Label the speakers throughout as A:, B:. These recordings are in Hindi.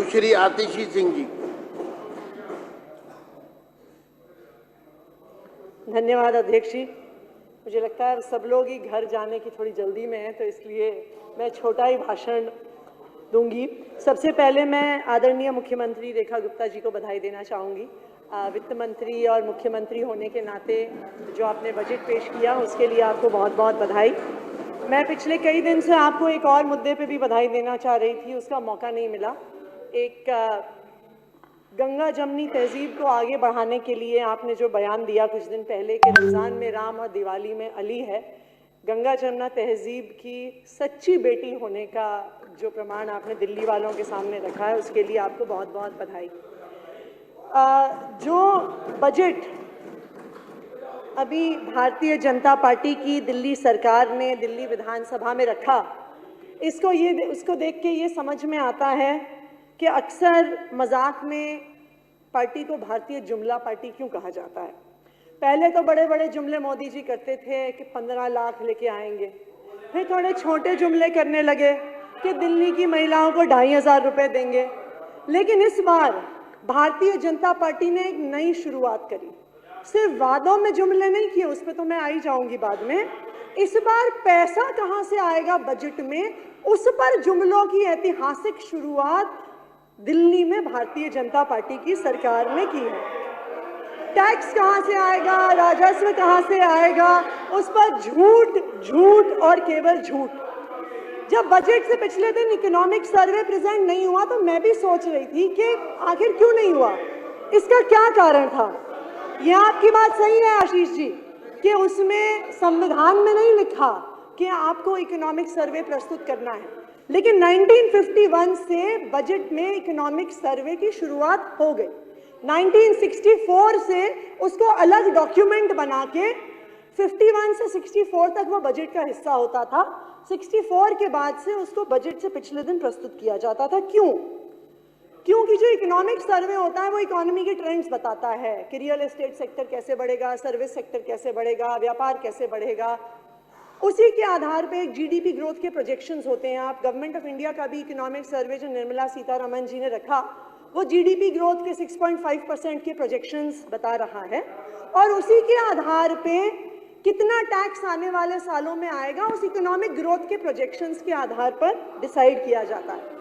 A: सुश्री आतिशी सिंह जी।
B: धन्यवाद अध्यक्ष जी। मुझे लगता है सब लोग ही घर जाने की थोड़ी जल्दी में हैं, तो इसलिए मैं छोटा ही भाषण दूंगी। सबसे पहले मैं आदरणीय मुख्यमंत्री रेखा गुप्ता जी को बधाई देना चाहूँगी। वित्त मंत्री और मुख्यमंत्री होने के नाते जो आपने बजट पेश किया उसके लिए आपको बहुत बहुत बधाई। मैं पिछले कई दिन से आपको एक और मुद्दे पे भी बधाई देना चाह रही थी, उसका मौका नहीं मिला। एक गंगा जमनी तहजीब को आगे बढ़ाने के लिए आपने जो बयान दिया कुछ दिन पहले कि रमज़ान में राम और दिवाली में अली है, गंगा जमुना तहजीब की सच्ची बेटी होने का जो प्रमाण आपने दिल्ली वालों के सामने रखा है उसके लिए आपको बहुत बहुत बधाई। जो बजट अभी भारतीय जनता पार्टी की दिल्ली सरकार ने दिल्ली विधानसभा में रखा, उसको देख के ये समझ में आता है कि अक्सर मजाक में पार्टी को भारतीय जुमला पार्टी क्यों कहा जाता है। पहले तो बड़े बड़े जुमले मोदी जी करते थे कि 15 लाख लेके आएंगे, फिर थोड़े छोटे जुमले करने लगे कि दिल्ली की महिलाओं को 2500 रुपये देंगे। लेकिन इस बार भारतीय जनता पार्टी ने एक नई शुरुआत करी। सिर्फ वादों में जुमले नहीं किए, उस पर तो मैं आई जाऊंगी बाद में। इस बार पैसा कहां से आएगा बजट में, उस पर जुमलों की ऐतिहासिक शुरुआत दिल्ली में भारतीय जनता पार्टी की सरकार ने की है। टैक्स कहां से आएगा, राजस्व कहां से आएगा, उस पर झूठ झूठ और केवल झूठ। जब बजट से पिछले दिन इकोनॉमिक सर्वे प्रेजेंट नहीं हुआ तो मैं भी सोच रही थी कि आखिर क्यों नहीं हुआ, इसका क्या कारण था। यह आपकी बात सही है आशीष जी कि उसमें संविधान में नहीं लिखा कि आपको इकोनॉमिक सर्वे प्रस्तुत करना है, लेकिन 1951 से बजट में इकोनॉमिक सर्वे की शुरुआत हो गई। 1964 से उसको अलग डॉक्यूमेंट बना के 51 से 64 तक वो बजट का हिस्सा होता था। 64 के बाद से उसको बजट से पिछले दिन प्रस्तुत किया जाता था। क्योंकि जो इकोनॉमिक सर्वे होता है वो इकोनॉमी के ट्रेंड्स बताता है कि रियल एस्टेट सेक्टर कैसे बढ़ेगा, सर्विस सेक्टर कैसे बढ़ेगा, व्यापार कैसे बढ़ेगा। उसी के आधार पे एक जीडीपी ग्रोथ के प्रोजेक्शंस होते हैं। आप गवर्नमेंट ऑफ इंडिया का भी इकोनॉमिक सर्वे जो निर्मला सीतारमण जी ने रखा वो जीडीपी ग्रोथ के 6.5% के प्रोजेक्शंस बता रहा है, और उसी के आधार पे कितना टैक्स आने वाले सालों में आएगा उस इकोनॉमिक ग्रोथ के प्रोजेक्शंस के आधार पर डिसाइड किया जाता है।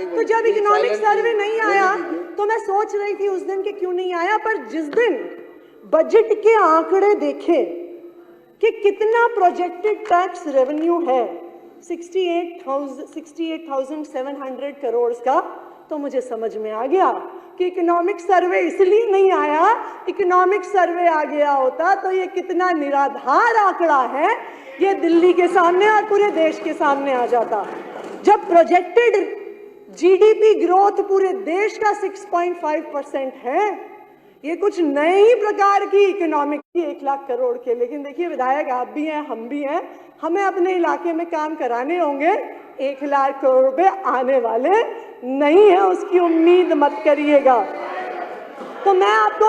B: तो जब इकोनॉमिक सर्वे नहीं आया तो मैं सोच रही थी उस दिन के क्यों नहीं आया, पर जिस दिन बजट के आंकड़े देखे कि कितना प्रोजेक्टेड टैक्स रेवेन्यू है 68,700 करोड़ का, तो मुझे समझ में आ गया कि इकोनॉमिक सर्वे इसलिए नहीं आया। इकोनॉमिक सर्वे आ गया होता तो ये कितना निराधार आंकड़ा है ये दिल्ली के सामने और पूरे देश के सामने आ जाता। जब प्रोजेक्टेड जीडीपी ग्रोथ पूरे देश का 6.5% है, ये कुछ नए ही प्रकार की इकोनॉमिक 1 लाख करोड़ के। लेकिन देखिए विधायक आप भी हैं, हम भी हैं, हमें अपने इलाके में काम कराने होंगे। 1 लाख करोड़ रुपए आने वाले नहीं है, उसकी उम्मीद मत करिएगा। तो मैं आपको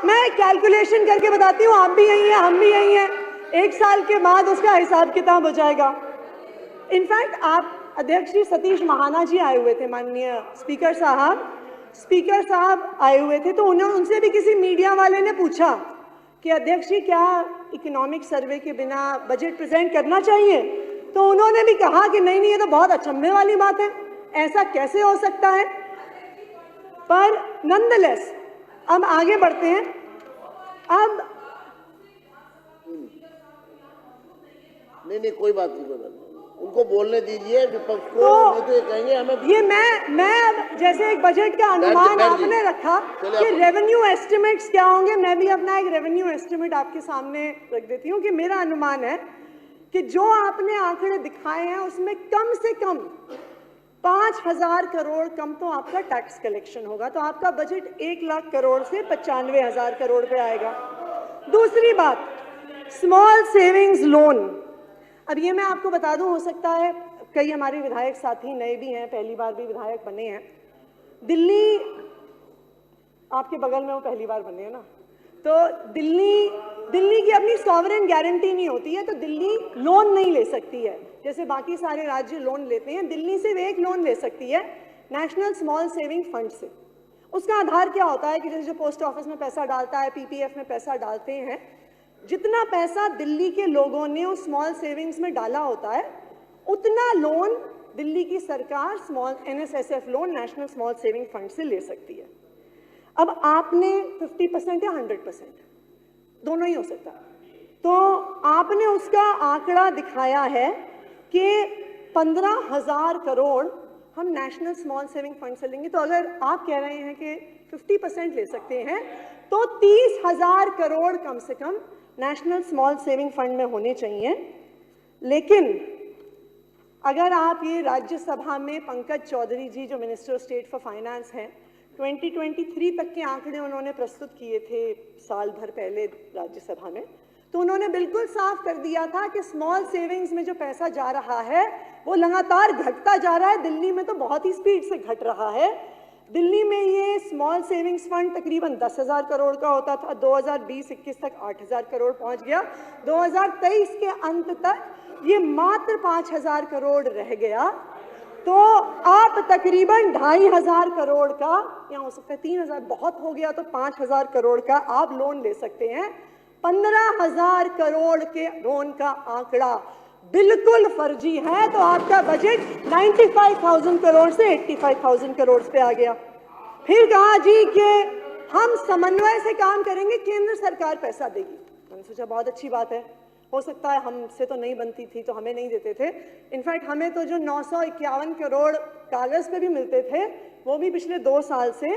B: मैं कैलकुलेशन करके बताती हूँ, आप भी यही हैं, हम भी यही हैं। 1 साल के बाद उसका हिसाब किताब हो जाएगा। इनफैक्ट आप अध्यक्ष जी सतीश महाना जी आए हुए थे, माननीय स्पीकर साहब आए हुए थे, तो उनसे भी किसी मीडिया वाले ने पूछा कि अध्यक्ष जी क्या इकोनॉमिक सर्वे के बिना बजट प्रेजेंट करना चाहिए, तो उन्होंने भी कहा कि नहीं ये तो बहुत अचंभे वाली बात है, ऐसा कैसे हो सकता है। पर नॉनदलेस अब आगे बढ़ते हैं। अब
A: नहीं कोई बात नहीं, उनको बोलने दीजिए विपक्ष को, नहीं तो ये कहेंगे हमें।
B: ये मैं अब जैसे एक बजट का अनुमान आपने रखा कि रेवेन्यू एस्टिमेट्स क्या होंगे, मैं भी अपना एक रेवेन्यू एस्टिमेट आपके सामने रख देती हूँ कि मेरा अनुमान है कि जो आपने आंकड़े दिखाए हैं उसमें कम से कम 5000 करोड़ कम तो आपका टैक्स कलेक्शन होगा। तो आपका बजट 1 लाख करोड़ से 95,000 करोड़ पे आएगा। दूसरी बात, स्मॉल सेविंग्स लोन। अब ये मैं आपको बता दूं, हो सकता है कई हमारे विधायक साथी नए भी हैं, पहली बार भी विधायक बने हैं। दिल्ली आपके बगल में वो पहली बार बने हैं ना, तो दिल्ली की अपनी सॉवरेन गारंटी नहीं होती है, तो दिल्ली लोन नहीं ले सकती है। जैसे बाकी सारे राज्य लोन लेते हैं, दिल्ली सिर्फ एक लोन ले सकती है नेशनल स्मॉल सेविंग फंड से। उसका आधार क्या होता है कि जैसे जो पोस्ट ऑफिस में पैसा डालता है, पीपीएफ में पैसा डालते हैं, जितना पैसा दिल्ली के लोगों ने उस स्मॉल सेविंग्स में डाला होता है उतना लोन दिल्ली की सरकार small NSSF loan, national small saving fund से ले सकती है। अब आपने 50% या 100%, दोनों ही हो सकता है, तो आपने उसका आंकड़ा दिखाया है कि 15,000 करोड़ हम नेशनल स्मॉल सेविंग फंड से लेंगे। तो अगर आप कह रहे हैं कि 50% ले सकते हैं तो 30,000 करोड़ कम से कम नेशनल स्मॉल सेविंग फंड में होने चाहिए। लेकिन अगर आप ये राज्यसभा में पंकज चौधरी जी जो minister of state for finance हैं, 2023 तक के आंकड़े उन्होंने प्रस्तुत किए थे साल भर पहले राज्यसभा में, तो उन्होंने बिल्कुल साफ कर दिया था कि स्मॉल सेविंग्स में जो पैसा जा रहा है वो लगातार घटता जा रहा है। दिल्ली में तो बहुत ही स्पीड से घट रहा है। दिल्ली में ये स्मॉल सेविंग्स फंड तकरीबन 10,000 करोड़ का होता था, 2020-21 तक 8,000 करोड़ पहुंच गया, 2023 के अंत तक ये मात्र 5,000 करोड़ रह गया। तो आप तकरीबन 2,500 करोड़ का, या हो सकता है 3,000 बहुत हो गया तो 5,000 करोड़ का आप लोन ले सकते हैं। 15,000 करोड़ के लोन का आंकड़ा बिल्कुल फर्जी है। तो आपका बजट 95,000 करोड़ से 85,000 करोड़ पे आ गया। फिर कहा जी कि हम समन्वय से काम करेंगे, केंद्र सरकार पैसा देगी। मैंने सोचा बहुत अच्छी बात है, हो सकता है हमसे तो नहीं बनती थी तो हमें नहीं देते थे। इनफैक्ट हमें तो जो 951 करोड़ कागज पे भी मिलते थे वो भी पिछले 2 साल से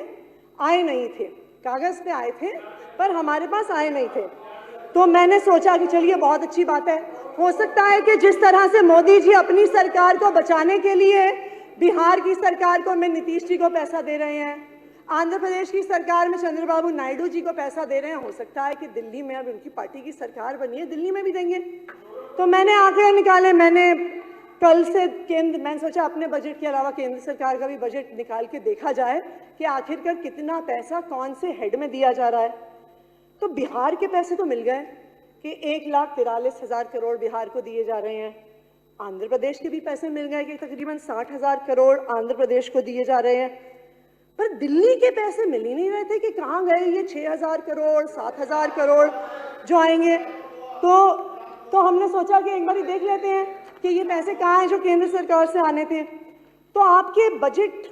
B: आए नहीं थे। कागज पे आए थे पर हमारे पास आए नहीं थे। तो मैंने सोचा कि चलिए बहुत अच्छी बात है, हो सकता है कि जिस तरह से मोदी जी अपनी सरकार को बचाने के लिए बिहार की सरकार को में नीतीश जी को पैसा दे रहे हैं, आंध्र प्रदेश की सरकार में चंद्रबाबू नायडू जी को पैसा दे रहे हैं, हो सकता है कि दिल्ली में अब उनकी पार्टी की सरकार बनी है, दिल्ली में भी देंगे। तो मैंने आंकड़े निकाले, मैंने कल से मैंने सोचा अपने बजट के अलावा केंद्र सरकार का भी बजट निकाल के देखा जाए कि आखिरकार कितना पैसा कौन से हेड में दिया जा रहा है। तो बिहार के पैसे तो मिल गए कि 1,43,000 करोड़ बिहार को दिए जा रहे हैं। आंध्र प्रदेश के भी पैसे मिल गए कि तकरीबन 60,000 करोड़ आंध्र प्रदेश को दिए जा रहे हैं। पर दिल्ली के पैसे मिल ही नहीं रहे थे कि कहाँ गए ये 6,000 करोड़ 7,000 करोड़ जो आएंगे। तो हमने सोचा कि एक बार देख लेते हैं कि ये पैसे कहाँ हैं जो केंद्र सरकार से आने थे। तो आपके बजट,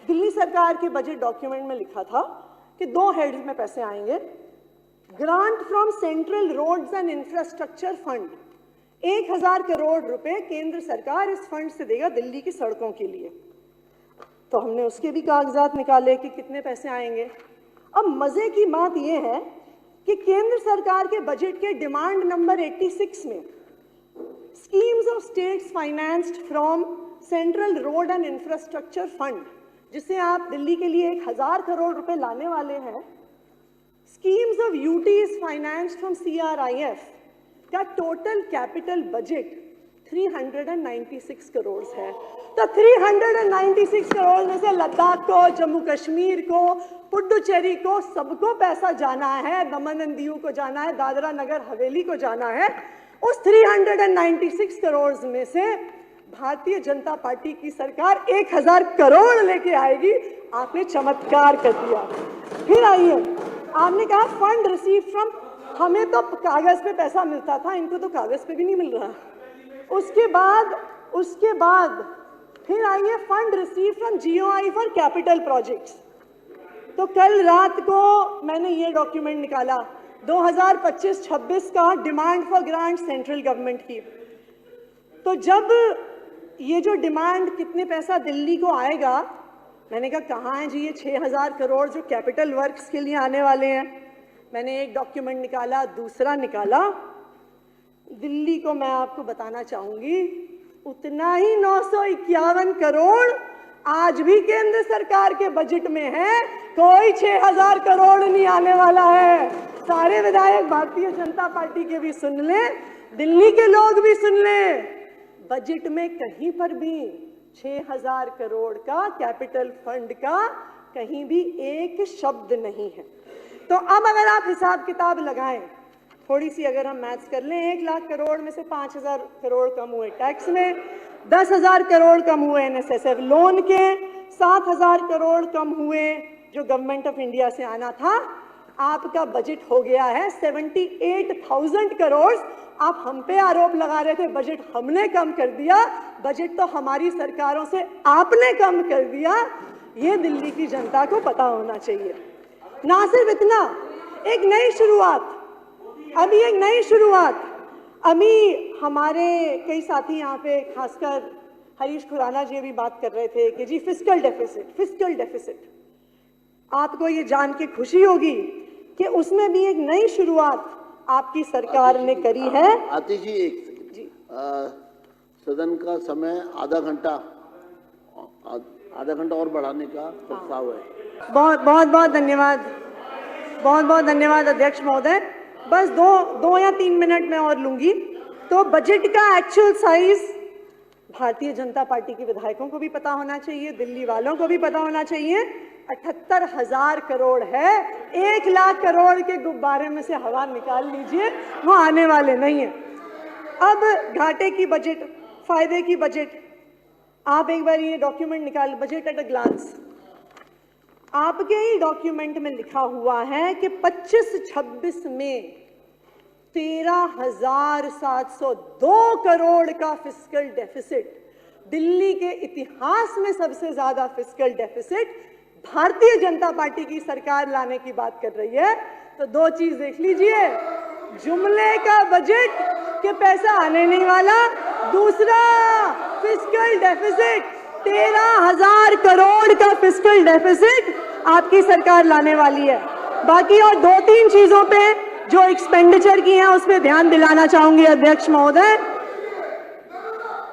B: दिल्ली सरकार के बजट डॉक्यूमेंट में लिखा था कि 2 हेड्स में पैसे आएंगे। Grant from central roads and infrastructure fund, 1,000 crore रुपए केंद्र सरकार इस फंड से देगा दिल्ली की सड़कों के लिए। तो हमने उसके भी कागजात निकाले कि कितने पैसे आएंगे। अब मजे की बात यह है कि केंद्र सरकार के बजट के डिमांड नंबर 86 में schemes of states financed from central road and infrastructure fund, जिसे आप दिल्ली के लिए 1,000 करोड़ रुपए लाने वाले हैं, schemes of UTs financed from CRIF का टोटल कैपिटल बजट 396 करोड़ है। तो 396 करोड़ में से लद्दाख को, जम्मू कश्मीर को, पुडुचेरी को, सबको पैसा जाना है, दमन एंड दीव को जाना है, दादरा नगर हवेली को जाना है। उस 396 करोड़ में से भारतीय जनता पार्टी की सरकार 1,000 करोड़ लेके आएगी। आपने चमत्कार कर दिया। फिर आइए, आपने कहा फंड रिसीव फ्रॉम, हमें तो कागज पे पैसा मिलता था, इनको तो कागज पे भी नहीं मिल रहा। उसके बाद फिर आइए fund receive from GOI for capital projects. तो कल रात को मैंने ये डॉक्यूमेंट निकाला 2025-26 का demand for grant central government की। तो जब ये जो डिमांड कितने पैसा दिल्ली को आएगा, मैंने कहा कहाँ है जी ये 6,000 करोड़ जो कैपिटल वर्क्स के लिए आने वाले हैं। मैंने एक डॉक्यूमेंट निकाला, दूसरा निकाला, दिल्ली को मैं आपको बताना चाहूंगी उतना ही 951 करोड़ आज भी केंद्र सरकार के बजट में है। कोई 6,000 करोड़ नहीं आने वाला है। सारे विधायक भारतीय जनता पार्टी के भी सुन लें, दिल्ली के लोग भी सुन लें, बजट में कहीं पर भी 6,000 करोड़ का कैपिटल फंड का कहीं भी एक शब्द नहीं है। तो अब अगर आप हिसाब किताब लगाएं, थोड़ी सी अगर हम मैथ्स कर लें, 1,00,000 करोड़ में से 5,000 करोड़ कम हुए टैक्स में, 10,000 करोड़ कम हुए NSSF लोन के, 7,000 करोड़ कम हुए जो गवर्नमेंट ऑफ इंडिया से आना था। आपका बजट हो गया है 78,000 करोड़। आप हम पे आरोप लगा रहे थे बजट हमने कम कर दिया, बजट तो हमारी सरकारों से आपने कम कर दिया। ये दिल्ली की जनता को पता होना चाहिए। ना सिर्फ इतना, एक नई शुरुआत, अभी एक नई शुरुआत, अभी हमारे कई साथी यहाँ पे खासकर हरीश खुराना जी भी बात कर रहे थे कि जी फिस्कल डेफिसिट। आपको ये जान के खुशी होगी कि उसमें भी एक नई शुरुआत आपकी सरकार ने करी है।
A: आतिश जी एक सेकंड जी, सदन का समय आधा घंटा और बढ़ाने का प्रस्ताव है।
B: बहुत धन्यवाद अध्यक्ष महोदय। बस दो या 3 मिनट में और लूंगी। तो बजट का actual size Bharatiya Janata party के विधायकों को भी पता होना चाहिए, दिल्ली वालों को भी पता होना चाहिए। 78,000 करोड़ है। 1 लाख करोड़ के गुब्बारे में से हवा निकाल लीजिए, वो आने वाले नहीं है। अब घाटे की बजट, फायदे की बजट, आप एक बार ये डॉक्यूमेंट निकाल, बजट एट अ ग्लांस। आपके ही डॉक्यूमेंट में लिखा हुआ है कि 25-26 में 13,702 करोड़ का फिस्कल डेफिसिट, दिल्ली के इतिहास में सबसे ज्यादा fiscal deficit Bharatiya Janata party की सरकार लाने की बात कर रही है। तो 2 चीज देख लीजिए, जुमले का बजट के पैसा आने नहीं वाला, दूसरा फिस्कल डेफिसिट 13,000 करोड़ का फिस्कल डेफिसिट आपकी सरकार लाने वाली है। बाकी और 2-3 चीजों पे जो एक्सपेंडिचर की है उस पर ध्यान दिलाना चाहूंगी अध्यक्ष महोदय।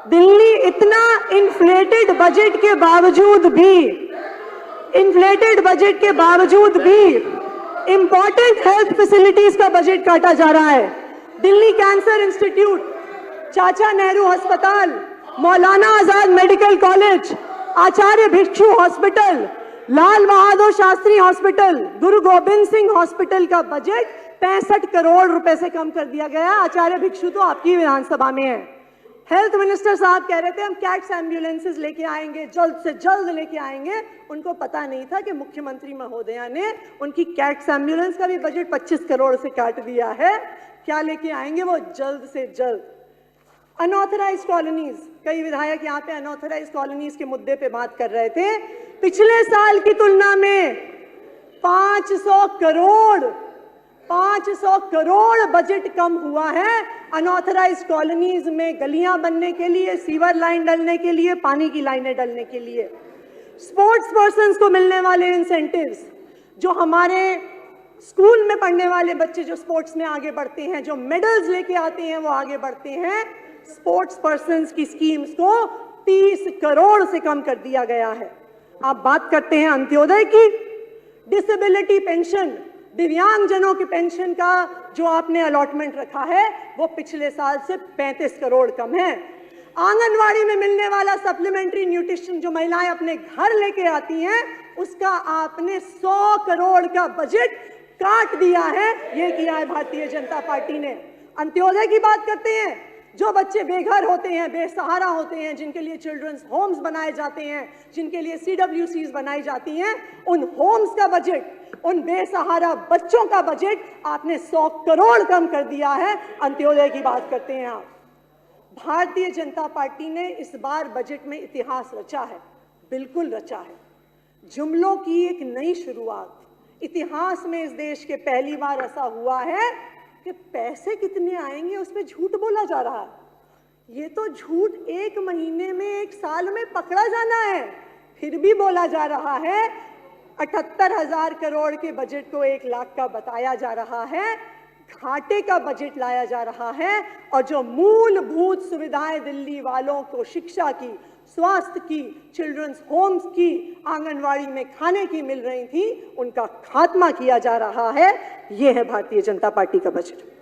B: दिल्ली इतना इन्फ्लेटेड बजट के बावजूद भी इंपॉर्टेंट हेल्थ फैसिलिटीज का बजट काटा जा रहा है। दिल्ली कैंसर इंस्टीट्यूट, चाचा नेहरू अस्पताल, मौलाना आजाद मेडिकल कॉलेज, आचार्य भिक्षु hospital, Lal Bahadur Shastri hospital, Guru Gobind Singh hospital का बजट 65 करोड़ रुपए से कम कर दिया गया। आचार्य भिक्षु तो आपकी विधानसभा में है। हेल्थ मिनिस्टर साहब कह रहे थे हम कैट्स एम्बुलेंसेस लेके आएंगे, जल्द से जल्द लेके आएंगे। उनको पता नहीं था कि मुख्यमंत्री महोदया ने उनकी कैट्स एम्बुलेंस का भी बजट 25 करोड़ से काट दिया है। क्या लेके आएंगे वो जल्द से जल्द। अनऑथराइज्ड कॉलोनीज, कई विधायक यहाँ पे अनऑथराइज्ड कॉलोनीज के मुद्दे पे बात कर रहे थे। पिछले साल की तुलना में 500 करोड़ बजट कम हुआ है अनऑथराइज्ड कॉलोनीज में गलियां बनने के लिए, सीवर लाइन डलने के लिए, पानी की लाइनें डलने के लिए। स्पोर्ट्स पर्सन्स को मिलने वाले इंसेंटिव्स, जो हमारे स्कूल में पढ़ने वाले बच्चे जो स्पोर्ट्स में आगे बढ़ते हैं, जो मेडल्स लेके आते हैं वो आगे बढ़ते हैं, स्पोर्ट्स पर्सन्स की स्कीम्स को 30 करोड़ से कम कर दिया गया है। आप बात करते हैं अंत्योदय की, डिसेबिलिटी पेंशन, दिव्यांगजनों की पेंशन का जो आपने अलॉटमेंट रखा है वो पिछले साल से 35 करोड़ कम है। आंगनवाड़ी में मिलने वाला सप्लीमेंट्री न्यूट्रिशन जो महिलाएं अपने घर लेके आती हैं उसका आपने 100 करोड़ का बजट काट दिया है। ये किया है भारतीय जनता पार्टी ने। अंत्योदय की बात करते हैं, जो बच्चे बेघर होते हैं, बेसहारा होते हैं, जिनके लिए चिल्ड्रंस होम्स बनाए जाते हैं, जिनके लिए CWCs बनाई जाती हैं, उन होम्स का बजट, उन बेसहारा बच्चों का बजट आपने 100 करोड़ कम कर दिया है। अंत्योदय की बात करते हैं आप। भारतीय जनता पार्टी ने इस बार बजट में इतिहास रचा है, बिल्कुल रचा है। जुमलों की एक नई शुरुआत। इतिहास में इस देश के पहली बार ऐसा हुआ है कि पैसे कितने आएंगे उस पर झूठ बोला जा रहा है। ये तो झूठ 1 महीने में, 1 साल में पकड़ा जाना है, फिर भी बोला जा रहा है। 78,000 करोड़ के बजट को 1 लाख का बताया जा रहा है, घाटे का बजट लाया जा रहा है, और जो मूलभूत सुविधाएं दिल्ली वालों को शिक्षा की, स्वास्थ्य की, चिल्ड्रंस होम्स की, आंगनवाड़ी में खाने की मिल रही थी, उनका खात्मा किया जा रहा है। यह है भारतीय जनता पार्टी का बजट।